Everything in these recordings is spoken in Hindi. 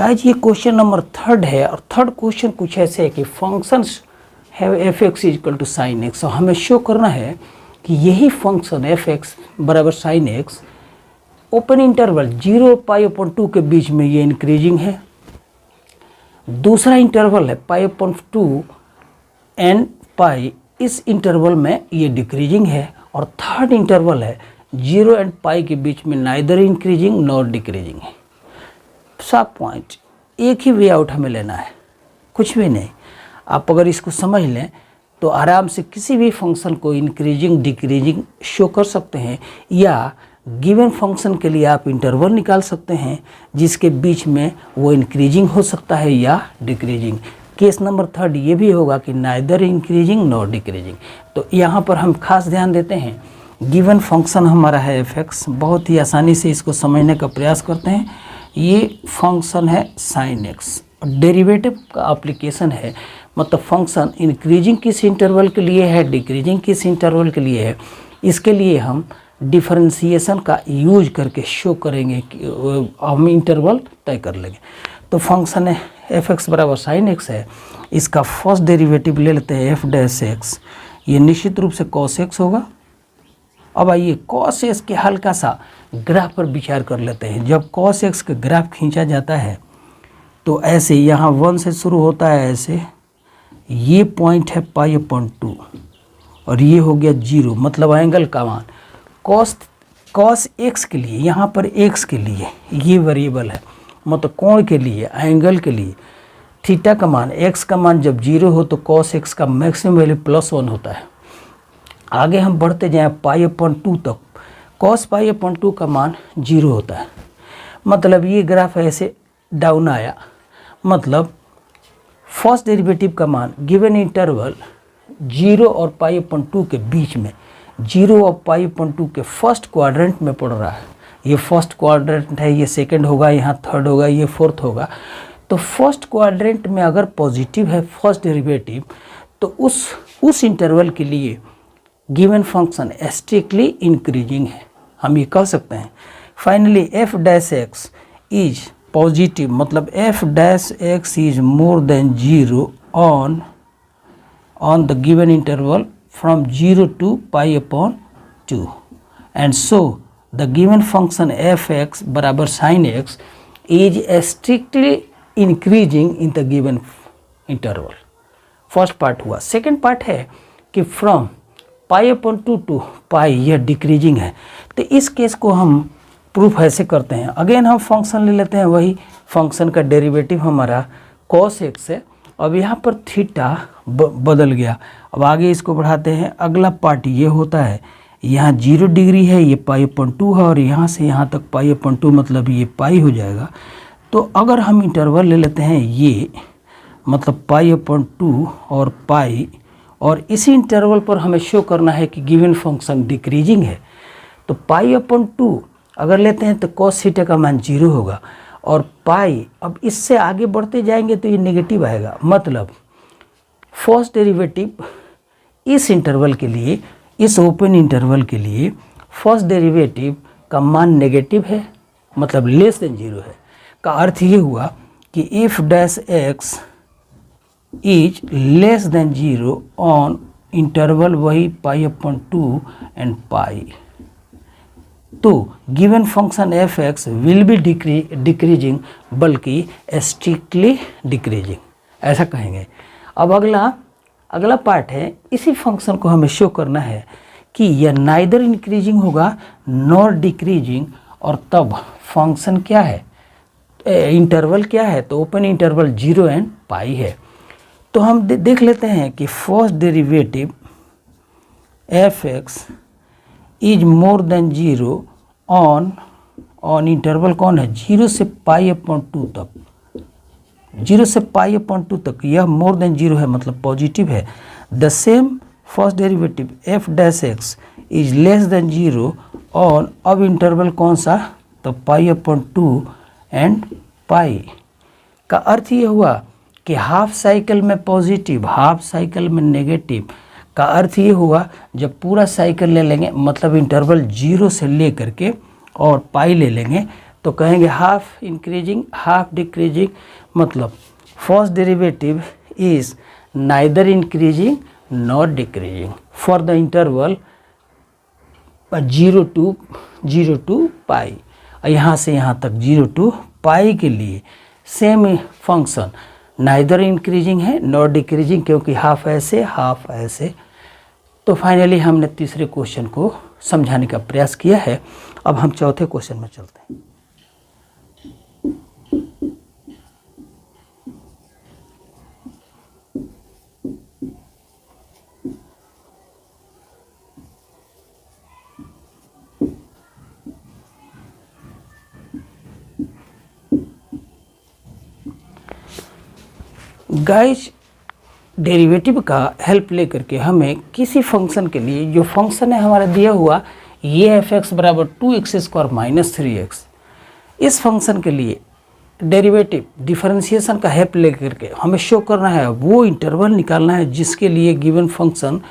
गाइज ये क्वेश्चन नंबर 3 है और थर्ड क्वेश्चन कुछ ऐसे है कि functions have f x is equal to sine x. और हमें शो करना है कि यही फंक्शन एफ एक्स बराबर साइन एक्स ओपन इंटरवल 0π/2 के बीच में ये इंक्रीजिंग है, दूसरा इंटरवल है π/2 एंड पाई, इस इंटरवल में ये डिक्रीजिंग है, और थर्ड इंटरवल है 0 एंड पाई के बीच में नाइदर इंक्रीजिंग नॉर डिक्रीजिंग है। सब पॉइंट एक ही वे आउट हमें लेना है, कुछ भी नहीं। आप अगर इसको समझ लें तो आराम से किसी भी फंक्शन को इंक्रीजिंग डिक्रीजिंग शो कर सकते हैं, या गिवन फंक्शन के लिए आप इंटरवल निकाल सकते हैं जिसके बीच में वो इंक्रीजिंग हो सकता है या डिक्रीजिंग। केस नंबर 3 ये भी होगा कि नाइदर इंक्रीजिंग नॉर डिक्रीजिंग। तो यहाँ पर हम खास ध्यान देते हैं, गिवन फंक्शन हमारा है एफ एक्स, बहुत ही आसानी से इसको समझने का प्रयास करते हैं। ये फंक्शन है साइन एक्स, डेरिवेटिव का एप्लीकेशन है, मतलब फंक्शन इंक्रीजिंग किस इंटरवल के लिए है, डिक्रीजिंग किस इंटरवल के लिए है, इसके लिए हम डिफरेंशिएशन का यूज करके शो करेंगे कि हम इंटरवल तय कर लेंगे। तो फंक्शन है एफ एक्स बराबर साइन एक्स है, इसका फर्स्ट डेरिवेटिव ले लेते हैं एफ डैश एक्स, ये निश्चित रूप से कॉस एक्स होगा। अब आइए कॉस एक्स के हल्का सा ग्राफ पर विचार कर लेते हैं। जब कॉस एक्स का ग्राफ खींचा जाता है तो ऐसे यहाँ 1 से शुरू होता है, ऐसे ये पॉइंट है π/2 और ये हो गया 0, मतलब एंगल का मान कॉस एक्स के लिए, यहाँ पर एक्स के लिए ये वेरिएबल है, मतलब कोण के लिए, एंगल के लिए थीटा का मान, एक्स का मान जब 0 हो तो कॉस एक्स का मैक्सिमम वैल्यू +1 होता है। आगे हम बढ़ते जाएँ π/2 तक, कॉस π/2 का मान 0 होता है, मतलब ये ग्राफ ऐसे डाउन आया, मतलब फर्स्ट डेरिवेटिव का मान गिवन इंटरवल 0 और π/2 के बीच में, 0 और π/2 के फर्स्ट क्वाड्रेंट में पड़ रहा है। ये फर्स्ट क्वाड्रेंट है, ये सेकंड होगा, यहाँ थर्ड होगा, ये फोर्थ होगा। तो फर्स्ट क्वाड्रेंट में अगर पॉजिटिव है फर्स्ट डेरिवेटिव तो उस इंटरवल के लिए गिवन फंक्शन स्ट्रिक्टली इंक्रीजिंग है, हम ये कह सकते हैं। Finally F dash X is positive, मतलब F dash X is more than 0 on the given interval from 0 to π/2, and so the given function f(x) बराबर sin x is strictly increasing in the given interval। First part हुआ। सेकेंड पार्ट है कि फ्रॉम π/2 टू पाई यह डिक्रीजिंग है। तो इस केस को हम प्रूफ ऐसे करते हैं, अगेन हम फंक्शन ले लेते हैं, वही फंक्शन का डेरिवेटिव हमारा cos x है। अब यहाँ पर थीटा बदल गया, अब आगे इसको बढ़ाते हैं। अगला पार्ट ये होता है, यहाँ 0 डिग्री है, ये π/2 है, और यहाँ से यहाँ तक π/2 मतलब ये पाई हो जाएगा। तो अगर हम इंटरवल ले लेते हैं ये, मतलब π/2 और पाई, और इसी इंटरवल पर हमें शो करना है कि गिवन फंक्शन डिक्रीजिंग है। तो π/2 अगर लेते हैं तो cos थीटा का मान 0 होगा, और पाई, अब इससे आगे बढ़ते जाएंगे तो ये नेगेटिव आएगा, मतलब फर्स्ट डेरिवेटिव इस इंटरवल के लिए, इस ओपन इंटरवल के लिए फर्स्ट डेरिवेटिव का मान नेगेटिव है, मतलब लेस देन 0 है। का अर्थ ये हुआ कि F dash X is less than 0 on interval वही π/2 एंड पाई। तो given function f x will be decreasing, बल्कि स्ट्रिक्टली डिक्रीजिंग, ऐसा कहेंगे। अब अगला पार्ट है, इसी फंक्शन को हमें शो करना है कि यह नाइदर इंक्रीजिंग होगा नॉर डिक्रीजिंग, और तब फंक्शन क्या है, इंटरवल क्या है, तो ओपन इंटरवल 0 एंड पाई है। तो हम देख लेते हैं कि first derivative F x is more than 0 on interval कौन है, 0 से π/2 तक, 0 से π/2 तक यह मोर देन 0 है, मतलब पॉजिटिव है। The same first derivative F dash X is less than 0 on, अब इंटरवल कौन सा, तो π/2 एंड पाई। का अर्थ ये हुआ कि हाफ साइकिल में पॉजिटिव, हाफ साइकिल में नेगेटिव। का अर्थ ये हुआ जब पूरा साइकिल ले लेंगे, मतलब इंटरवल 0 से ले करके और पाई ले लेंगे, तो कहेंगे हाफ इंक्रीजिंग हाफ डिक्रीजिंग, मतलब first derivative is neither increasing not decreasing for the interval 0 to पाई। यहाँ से यहाँ तक 0 to पाई के लिए सेम फंक्शन नाइदर इंक्रीजिंग है नॉट डिक्रीजिंग, क्योंकि हाफ ऐसे। तो फाइनली हमने तीसरे क्वेश्चन को समझाने का प्रयास किया है। अब हम चौथे क्वेश्चन में चलते हैं। गाइस, डेरिवेटिव का हेल्प लेकर के हमें किसी फंक्शन के लिए, जो फंक्शन है हमारा दिया हुआ ये f(x) बराबर 2x² माइनस 3x, इस फंक्शन के लिए डेरिवेटिव डिफरेंशिएशन का हेल्प लेकर के हमें शो करना है, वो इंटरवल निकालना है जिसके लिए गिवन फंक्शन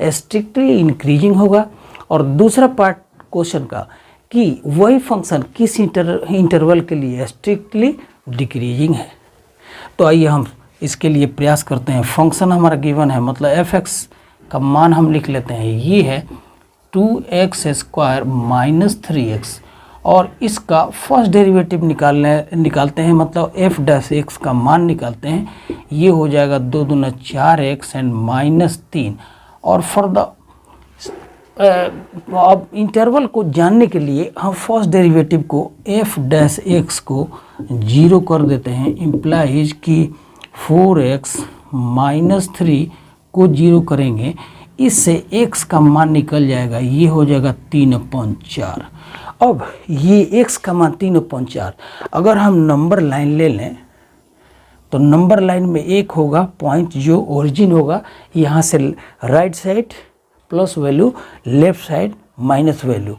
स्ट्रिक्टली इंक्रीजिंग होगा, और दूसरा पार्ट क्वेश्चन का कि वही फंक्शन किस इंटरवल के लिए स्ट्रिक्टली डिक्रीजिंग है। तो आइए हम इसके लिए प्रयास करते हैं। फंक्शन हमारा गिवन है, मतलब f(x) का मान हम लिख लेते हैं, ये है 2x² माइनस 3x, और इसका फर्स्ट डेरिवेटिव निकालते हैं, मतलब f' का मान निकालते हैं। ये हो जाएगा 2 दूना 4x एंड माइनस 3। और फॉर द अब इंटरवल को जानने के लिए हम फर्स्ट डेरिवेटिव को f' को 0 कर देते हैं, इम्प्लाइज कि 4x माइनस 3 को 0 करेंगे, इससे x का मान निकल जाएगा, ये हो जाएगा 3/4। अब ये x का मान 3/4, अगर हम नंबर लाइन ले लें तो नंबर लाइन में एक होगा पॉइंट जो ओरिजिन होगा, यहाँ से right side plus value, left side minus value.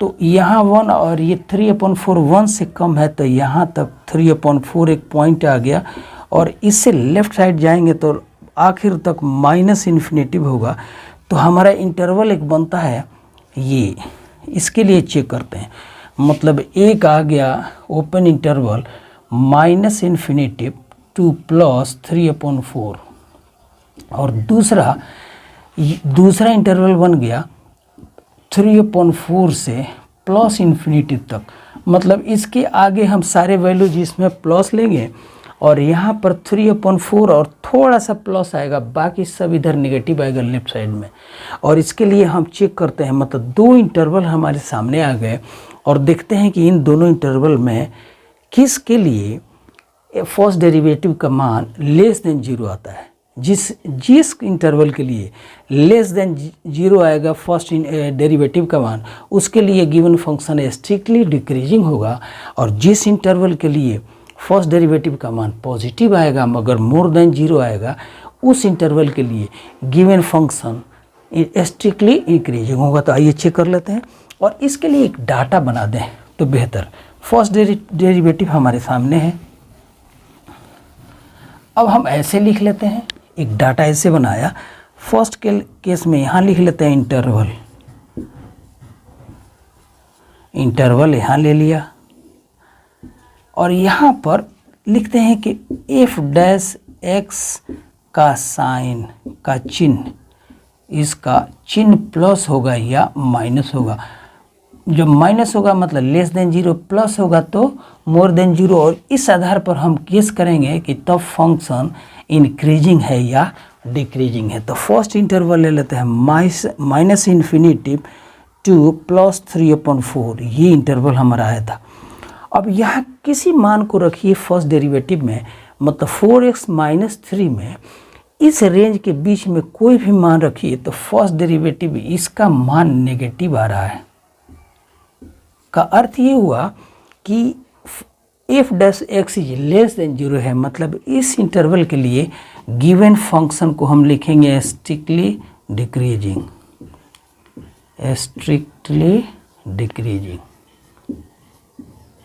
तो यहाँ 1 और ये 3/4 1 से कम है, तो यहाँ तक 3/4 एक पॉइंट आ गया, और इससे लेफ्ट साइड जाएंगे तो आखिर तक माइनस इन्फिनेटिव होगा। तो हमारा इंटरवल एक बनता है ये, इसके लिए चेक करते हैं, मतलब एक आ गया open interval minus infinitive two plus 3/4, और दूसरा इंटरवल बन गया 3/4 से प्लस इन्फिनेटिव तक, मतलब इसके आगे हम सारे वैल्यू जिसमें प्लस लेंगे, और यहाँ पर 3/4 और थोड़ा सा प्लस आएगा, बाकी सब इधर नेगेटिव आएगा लेफ्ट साइड में। और इसके लिए हम चेक करते हैं, मतलब दो इंटरवल हमारे सामने आ गए, और देखते हैं कि इन दोनों इंटरवल में किसके लिए फर्स्ट डेरिवेटिव का मान लेस देन 0 आता है। जिस इंटरवल के लिए लेस देन 0 आएगा फर्स्ट डेरिवेटिव का मान, उसके लिए गिवन फंक्शन स्ट्रिक्टली डिक्रीजिंग होगा, और जिस इंटरवल के लिए फर्स्ट डेरिवेटिव का मान पॉजिटिव आएगा मगर मोर देन 0 आएगा, उस इंटरवल के लिए गिवन फंक्शन स्ट्रिक्टली इंक्रीजिंग होगा। तो आइए चेक कर लेते हैं, और इसके लिए एक डाटा बना दें तो बेहतर। फर्स्ट डेरिवेटिव हमारे सामने है, अब हम ऐसे लिख लेते हैं, एक डाटा ऐसे बनाया। फर्स्ट के केस में यहाँ लिख लेते हैं इंटरवल यहाँ ले लिया, और यहाँ पर लिखते हैं कि f' का साइन का चिन्ह, इसका चिन्ह प्लस होगा या माइनस होगा। जब माइनस होगा मतलब लेस देन 0, प्लस होगा तो मोर देन 0, और इस आधार पर हम गेस करेंगे कि तब फंक्शन इंक्रीजिंग है या डिक्रीजिंग है। तो फर्स्ट इंटरवल ले लेते हैं माइनस इन्फिनेटिव टू प्लस 3/4, ये इंटरवल हमारा आया था। अब यहाँ किसी मान को रखिए फर्स्ट डेरिवेटिव में, मतलब 4x माइनस 3 में, इस रेंज के बीच में कोई भी मान रखिए, तो फर्स्ट डेरिवेटिव इसका मान नेगेटिव आ रहा है। का अर्थ ये हुआ कि f' इज लेस देन 0 है, मतलब इस इंटरवल के लिए गिवन फंक्शन को हम लिखेंगे स्ट्रिक्टली डिक्रीजिंग।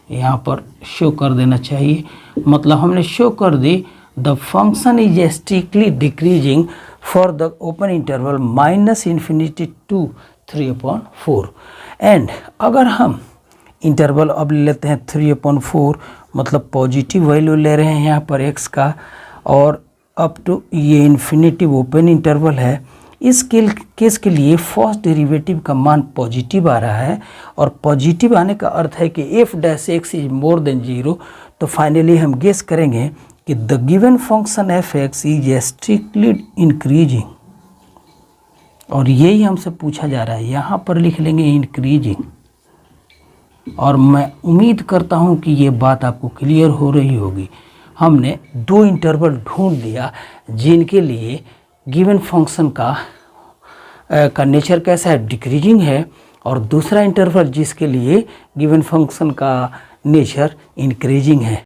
यहाँ पर शो कर देना चाहिए, मतलब हमने शो कर दी the function is strictly decreasing for the open interval minus infinity to 3/4। And अगर हम इंटरवल अब ले लेते हैं 3/4, मतलब पॉजिटिव वैल्यू ले रहे हैं यहाँ पर x का, और अप टू ये इन्फिनिटिव ओपन इंटरवल है। इस केस के लिए फर्स्ट डेरिवेटिव का मान पॉजिटिव आ रहा है, और पॉजिटिव आने का अर्थ है कि F dash X is more than 0। तो फाइनली हम गेस करेंगे कि the given function f x is strictly increasing, और यही हमसे पूछा जा रहा है। यहाँ पर लिख लेंगे इंक्रीजिंग, और मैं उम्मीद करता हूँ कि ये बात आपको क्लियर हो रही होगी। हमने दो इंटरवल ढूंढ दिया जिनके लिए गिवन फंक्शन का नेचर कैसा है, डिक्रीजिंग है, और दूसरा इंटरवल जिसके लिए गिवन फंक्शन का नेचर इंक्रीजिंग है।